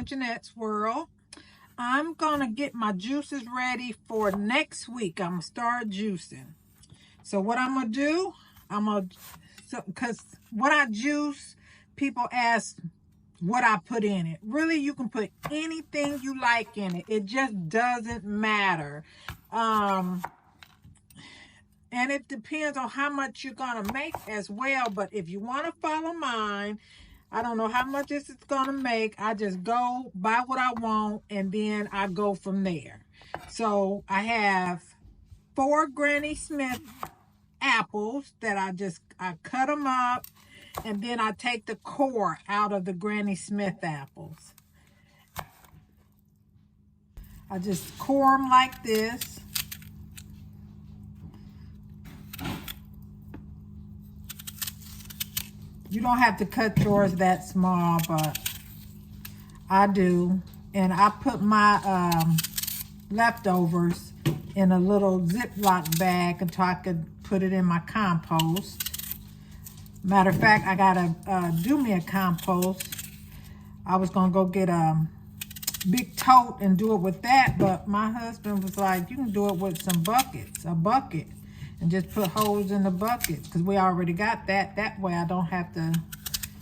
Jeanette's World. I'm gonna get my juices ready for next week. I'm gonna start juicing. So what I'm gonna do, because when I juice, people ask what I put in it. Really, you can put anything you like in it. It just doesn't matter. And it depends on how much you're gonna make as well. But if you want to follow mine, I don't know how much this is gonna make. I just go buy what I want and then I go from there. So I have 4 Granny Smith apples that I cut them up, and then I take the core out of the Granny Smith apples. I just core them like this. You don't have to cut yours that small, but I do. And I put my leftovers in a little Ziploc bag until I could put it in my compost. Matter of fact, I gotta do me a compost. I was gonna go get a big tote and do it with that, but my husband was like, you can do it with some buckets, a bucket, and just put holes in the bucket, because we already got that. That way I don't have to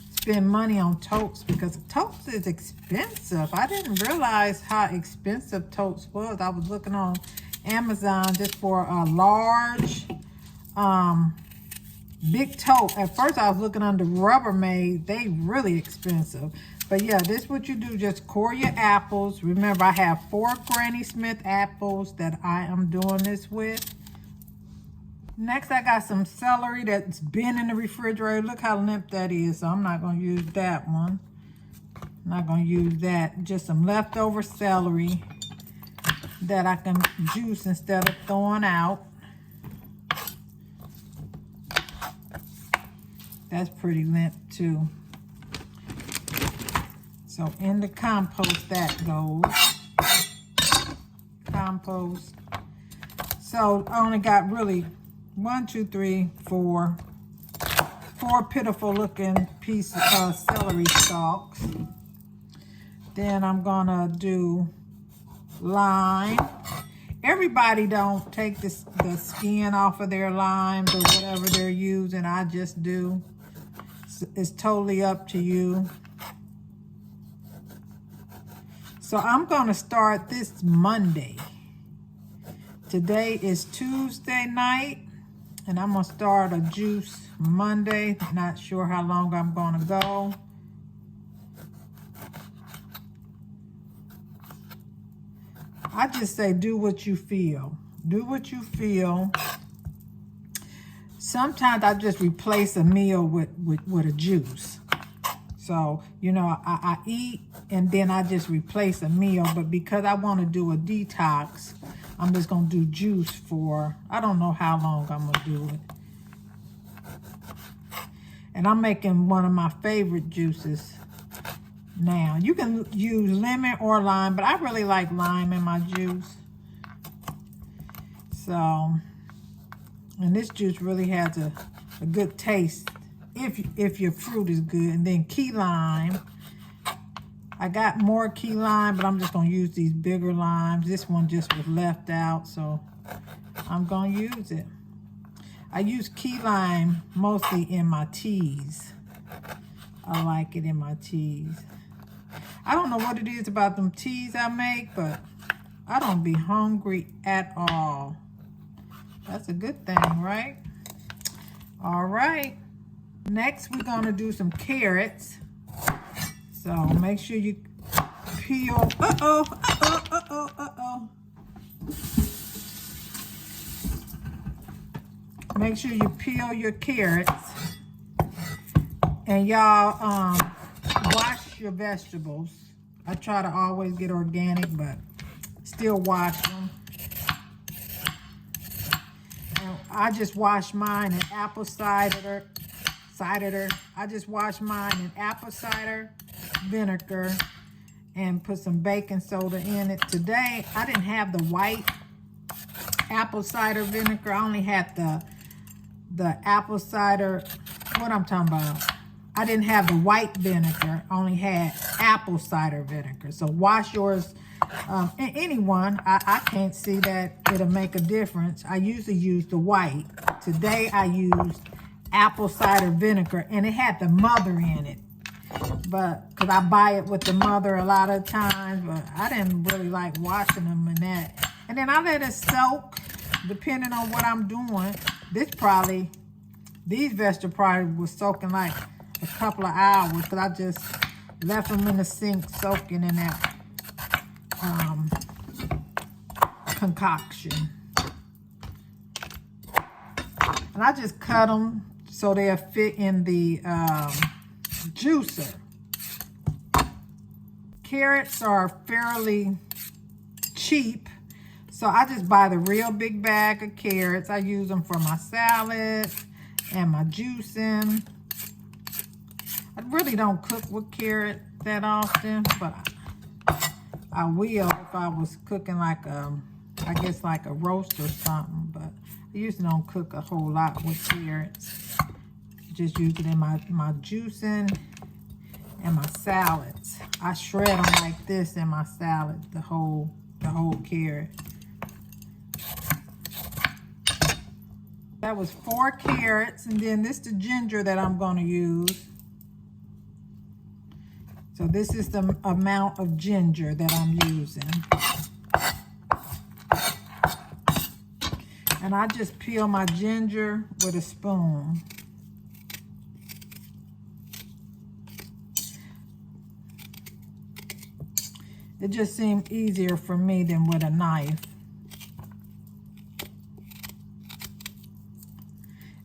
spend money on totes, because totes is expensive. I didn't realize how expensive totes was. I was looking on Amazon just for a large big tote. At first I was looking under Rubbermaid. They really expensive. But yeah, this is what you do. Just core your apples. Remember, I have 4 Granny Smith apples that I am doing this with. Next, I got some celery that's been in the refrigerator. Look how limp that is. So I'm not going to use that one. I'm not going to use that. Just some leftover celery that I can juice instead of throwing out. That's pretty limp too. So in the compost that goes. Compost. So I only got really 1, 2, 3, 4 pitiful looking pieces of celery stalks. Then I'm gonna do lime. Everybody don't take the skin off of their limes or whatever they're using. I just do. It's totally up to you. So I'm gonna start this Monday. Today is Tuesday night, and I'm gonna start a juice Monday. Not sure how long I'm gonna go. I just say do what you feel. Do what you feel. Sometimes I just replace a meal with a juice. So, you know, I eat and then I just replace a meal. But because I want to do a detox, I'm just going to do juice for, I don't know how long I'm going to do it. And I'm making one of my favorite juices now. You can use lemon or lime, but I really like lime in my juice. So, and this juice really has a good taste if your fruit is good. And then key lime. I got more key lime, but I'm just going to use these bigger limes. This one just was left out, so I'm going to use it. I use key lime mostly in my teas. I like it in my teas. I don't know what it is about them teas I make, but I don't be hungry at all. That's a good thing, right? All right. Next, we're going to do some carrots. So make sure you peel. Make sure you peel your carrots. And y'all wash your vegetables. I try to always get organic, but still wash them. And I just wash mine in apple cider. I just wash mine in apple cider vinegar and put some baking soda in it. Today, I didn't have the white apple cider vinegar. I only had the apple cider, what I'm talking about, I didn't have the white vinegar, I only had apple cider vinegar. So wash yours, anyone. I can't see that it'll make a difference. I usually use the white. Today I used apple cider vinegar, and it had the mother in it. But because I buy it with the mother a lot of times, but I didn't really like washing them in that. And then I let it soak, depending on what I'm doing. These vegetables probably was soaking like a couple of hours, because I just left them in the sink soaking in that concoction. And I just cut them so they'll fit in the juicer. Carrots are fairly cheap, so I just buy the real big bag of carrots. I use them for my salads and my juicing. I really don't cook with carrot that often, but I will if I was cooking like I guess like a roast or something. But I usually don't cook a whole lot with carrots. Just use it in my juicing and my salads. I shred them like this in my salad, the whole carrot. That was 4 carrots, and then this is the ginger that I'm going to use. So this is the amount of ginger that I'm using. And I just peel my ginger with a spoon. It just seemed easier for me than with a knife.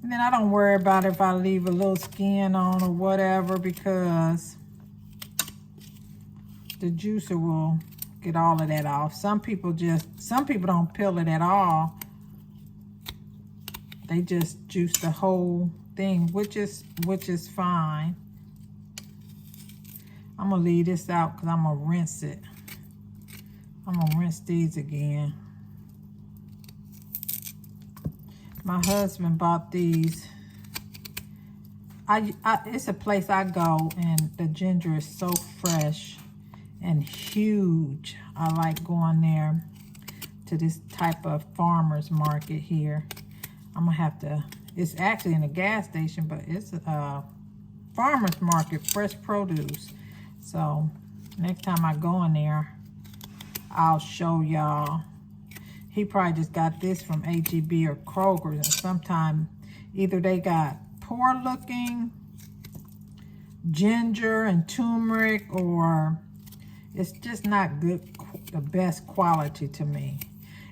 And then I don't worry about if I leave a little skin on or whatever, because the juicer will get all of that off. Some people don't peel it at all. They just juice the whole thing, which is fine. I'm gonna leave this out because I'm gonna rinse it. I'm gonna rinse these again. My husband bought these. It's a place I go, and the ginger is so fresh and huge. I like going there to this type of farmer's market here. I'm gonna have to, it's actually in a gas station, but it's a farmer's market, fresh produce. So next time I go in there, I'll show y'all. He probably just got this from H-E-B or Kroger's, and sometimes either they got poor looking ginger and turmeric, or it's just not good, the best quality to me.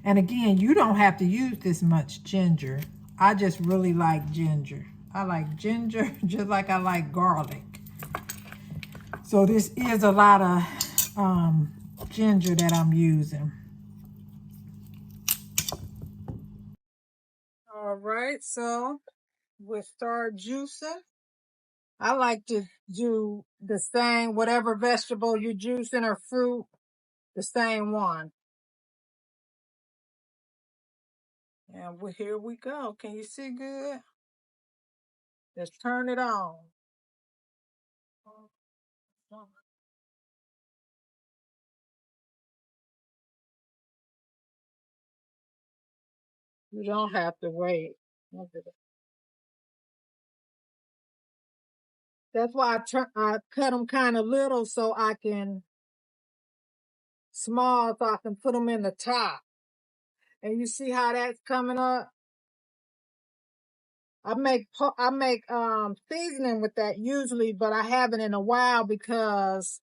And again, you don't have to use this much ginger. I just really like ginger. I like ginger just like I like garlic. So this is a lot of ginger that I'm using. All right, so we'll start juicing. I like to do the same, whatever vegetable you're juicing or fruit, the same one. And here we go. Can you see good? Let's turn it on. You don't have to wait. That's why I cut them kind of little so I can, small so I can put them in the top. And you see how that's coming up? I make seasoning with that usually, but I haven't in a while because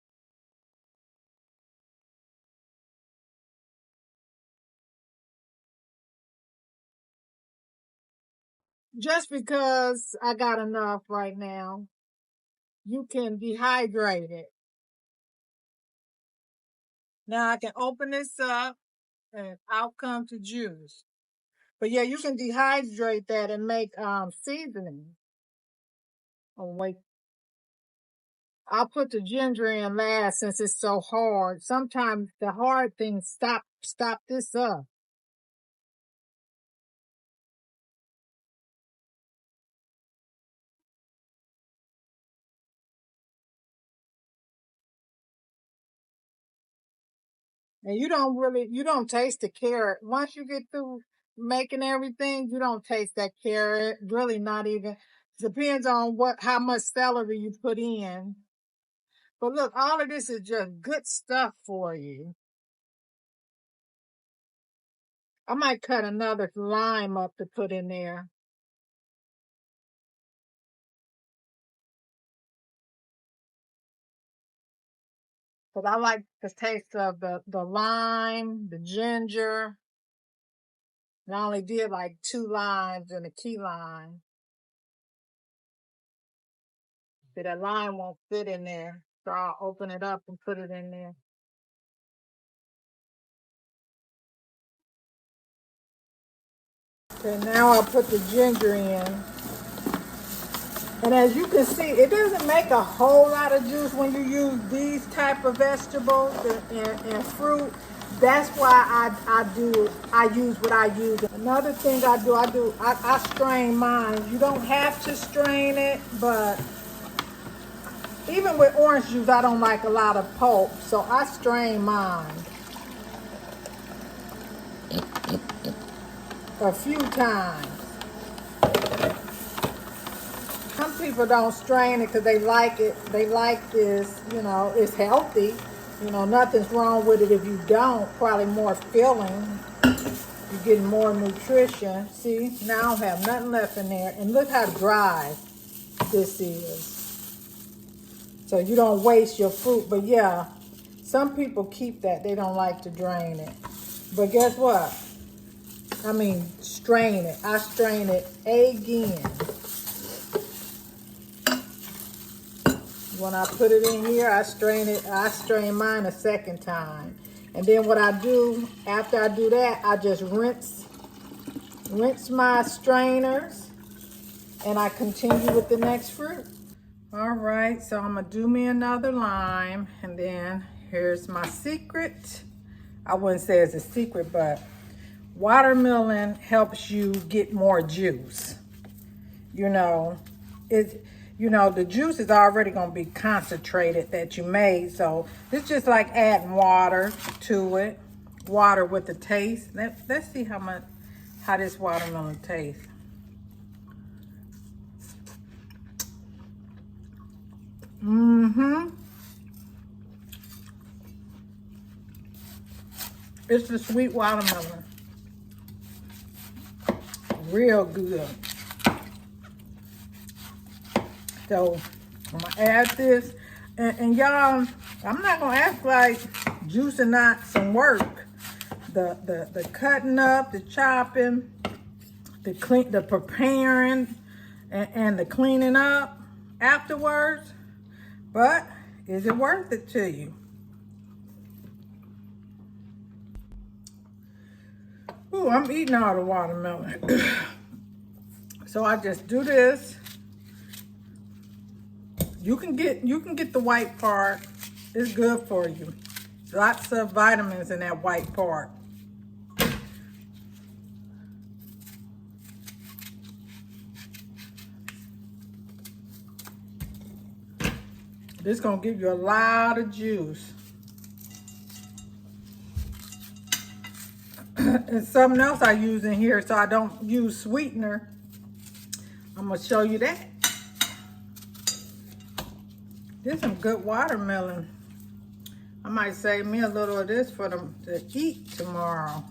I got enough right now. You can dehydrate it. Now I can open this up and out comes the juice. But yeah, you can dehydrate that and make seasoning. Oh wait, I'll put the ginger in last since it's so hard. Sometimes the hard things stop this up. And you don't taste the carrot. Once you get through making everything, you don't taste that carrot. Really not even. Depends on how much celery you put in. But look, all of this is just good stuff for you. I might cut another lime up to put in there. Because I like the taste of the lime, the ginger. And I only did like 2 limes and a key lime. So that lime won't fit in there. So I'll open it up and put it in there. Okay, now I'll put the ginger in. And as you can see, it doesn't make a whole lot of juice when you use these type of vegetables and fruit. That's why I use what I use. Another thing I strain mine. You don't have to strain it, but even with orange juice, I don't like a lot of pulp, so I strain mine a few times. Some people don't strain it because they like it. They like this, it's healthy. Nothing's wrong with it if you don't. Probably more filling. You're getting more nutrition. See, now I don't have nothing left in there. And look how dry this is. So you don't waste your fruit. But yeah, some people keep that. They don't like to drain it. But guess what? Strain it. I strain it again. When I put it in here, I strain mine a second time. And then what I do, after I do that, I just rinse my strainers and I continue with the next fruit. All right, so I'm gonna do me another lime, and then here's my secret. I wouldn't say it's a secret, but watermelon helps you get more juice. The juice is already going to be concentrated that you made. So it's just like adding water to it. Water with the taste. Let's see how this watermelon tastes. It's the sweet watermelon. Real good. So I'm gonna add this, and y'all, I'm not gonna act like juicing not some work. The cutting up, the chopping, the preparing, and the cleaning up afterwards. But is it worth it to you? Ooh, I'm eating all the watermelon. So I just do this. You can get the white part. It's good for you. Lots of vitamins in that white part. This gonna give you a lot of juice. And something else I use in here, so I don't use sweetener. I'm gonna show you that. This is some good watermelon. I might save me a little of this for them to eat tomorrow.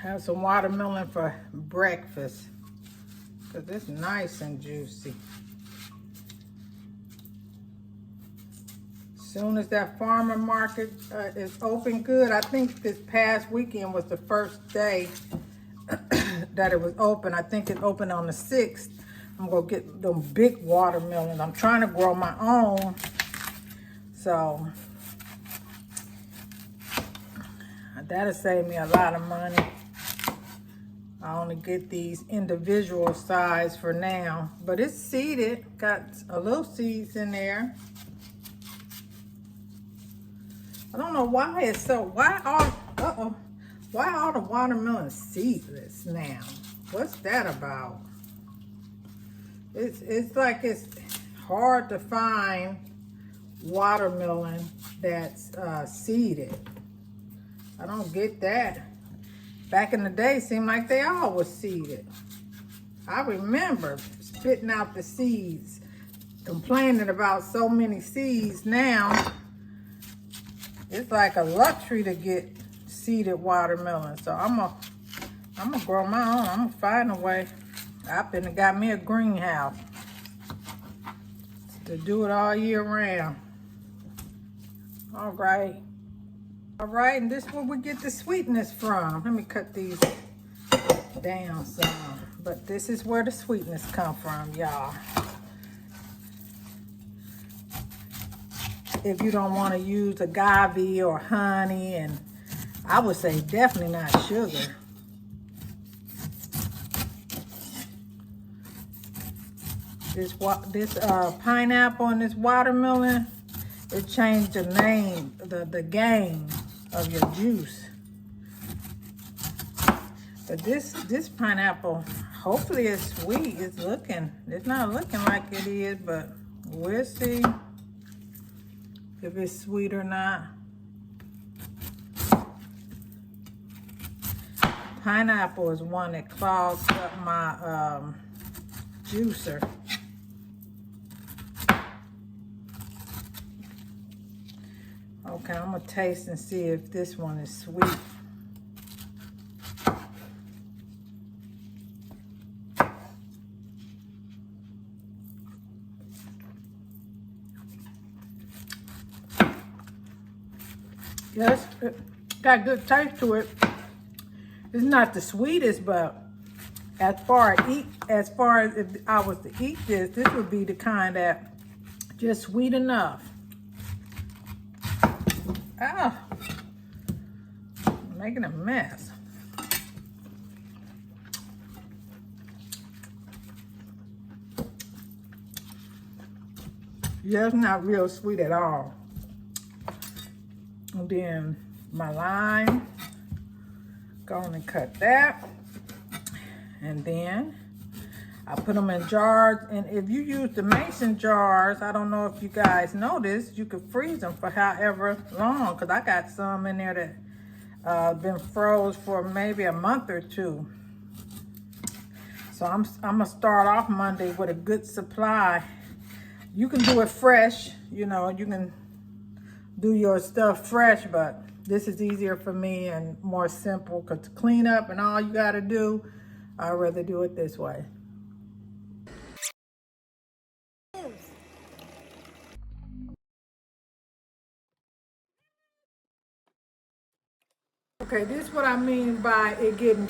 Have some watermelon for breakfast, because it's nice and juicy. Soon as that farmer market is open good, I think this past weekend was the first day that it was open. I think it opened on the 6th. I'm gonna get them big watermelons. I'm trying to grow my own. So that'll save me a lot of money. I only get these individual size for now, but it's seeded. Got a little seeds in there. I don't know why it's so, why are the watermelons seedless now? What's that about? It's like it's hard to find watermelon that's seeded. I don't get that. Back in the day, it seemed like they all were seeded. I remember spitting out the seeds, complaining about so many seeds. Now, it's like a luxury to get seeded watermelon. So I'm gonna grow my own. I'm gonna find a way. I've been got me a greenhouse to do it all year round. All right, and this is where we get the sweetness from. Let me cut these down some, but this is where the sweetness come from, y'all. If you don't want to use agave or honey, and I would say definitely not sugar. This pineapple and this watermelon, it changed the name, the game of your juice. But this pineapple, hopefully it's sweet. It's not looking like it is, but we'll see if it's sweet or not. Pineapple is one that clogs up my juicer. Okay, I'm gonna taste and see if this one is sweet. Yes, it got good taste to it. It's not the sweetest, but as far as if I was to eat this would be the kind that just sweet enough. Ah, I'm making a mess. Yeah, it's not real sweet at all. And then my lime, go on and cut that. And then I put them in jars. And if you use the mason jars, I don't know if you guys know this, you could freeze them for however long. Because I got some in there that been froze for maybe a month or two. So I'm gonna start off Monday with a good supply. You can do it fresh, you know, you can do your stuff fresh, but this is easier for me and more simple, because to clean up and all you gotta do, I'd rather do it this way. Okay, this is what I mean by it getting...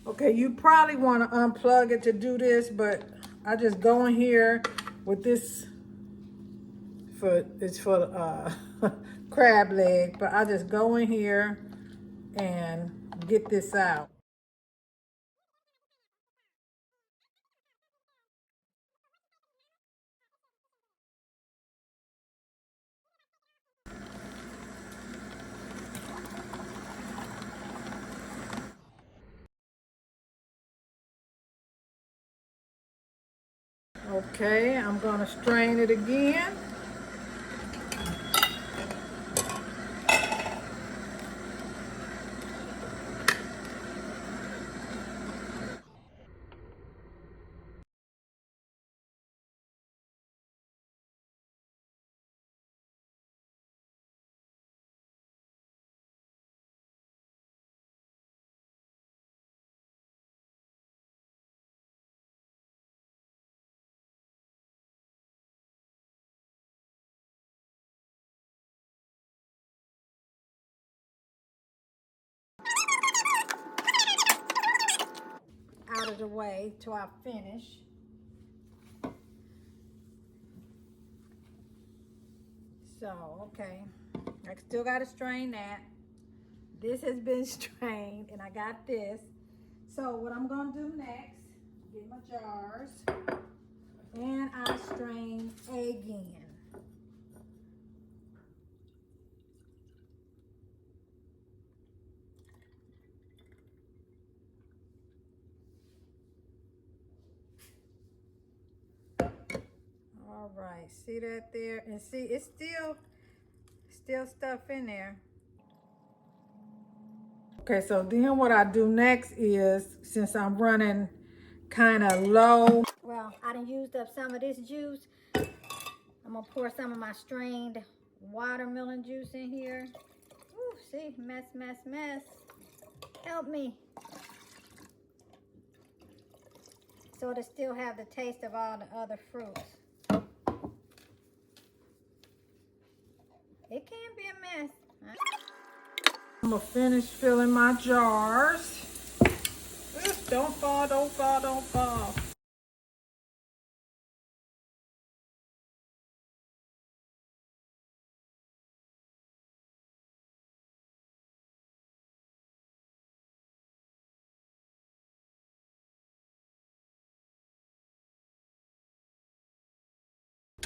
Okay, you probably want to unplug it to do this, but I just go in here with this, it's for crab leg, but I just go in here and get this out. Okay, I'm gonna strain it again. Out of the way till I finish. So, okay, I still gotta strain that. This has been strained and I got this. So what I'm gonna do next, get my jars and I strain again. All right, see that there? And see, it's still stuff in there. Okay, so then what I do next is, since I'm running kind of low. Well, I done used up some of this juice. I'm gonna pour some of my strained watermelon juice in here. Ooh, see, mess, mess, mess. Help me. So it'll still have the taste of all the other fruits. It can be a mess. I'm gonna finish filling my jars. Oof, don't fall, don't fall, don't fall.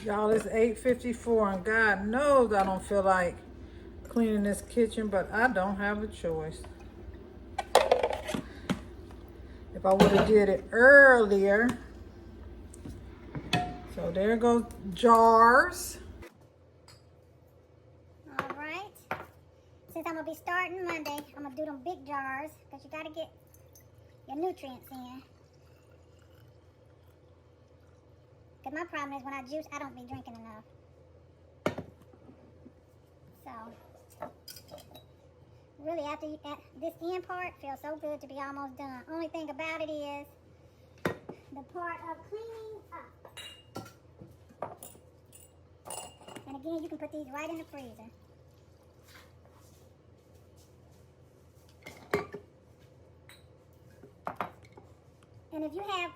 Y'all, it's 8:54 and God knows I don't feel like cleaning this kitchen, but I don't have a choice. If I would have did it earlier. So there goes jars. All right. Since I'm gonna be starting Monday, I'm gonna do them big jars because you gotta get your nutrients in. Because my problem is when I juice, I don't be drinking enough. So, really, after this end part feels so good to be almost done. Only thing about it is the part of cleaning up. And again, you can put these right in the freezer. And if you have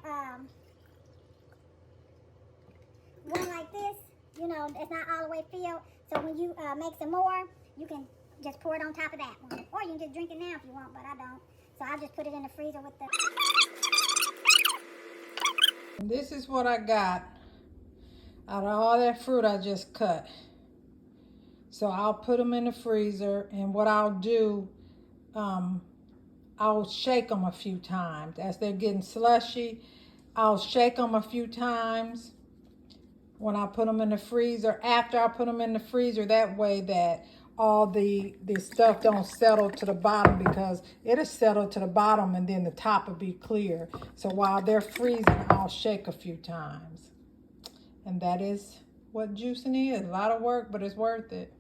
one like this, you know, it's not all the way filled. So when you make some more, you can just pour it on top of that one. Or you can just drink it now if you want, but I don't. So I'll just put it in the freezer with the... This is what I got out of all that fruit I just cut. So I'll put them in the freezer, and what I'll do, I'll shake them a few times. As they're getting slushy, I'll shake them a few times when I put them in the freezer. After I put them in the freezer, that way that all the stuff don't settle to the bottom, because it'll settle to the bottom and then the top will be clear. So while they're freezing, I'll shake a few times. And that is what juicing is. A lot of work, but it's worth it.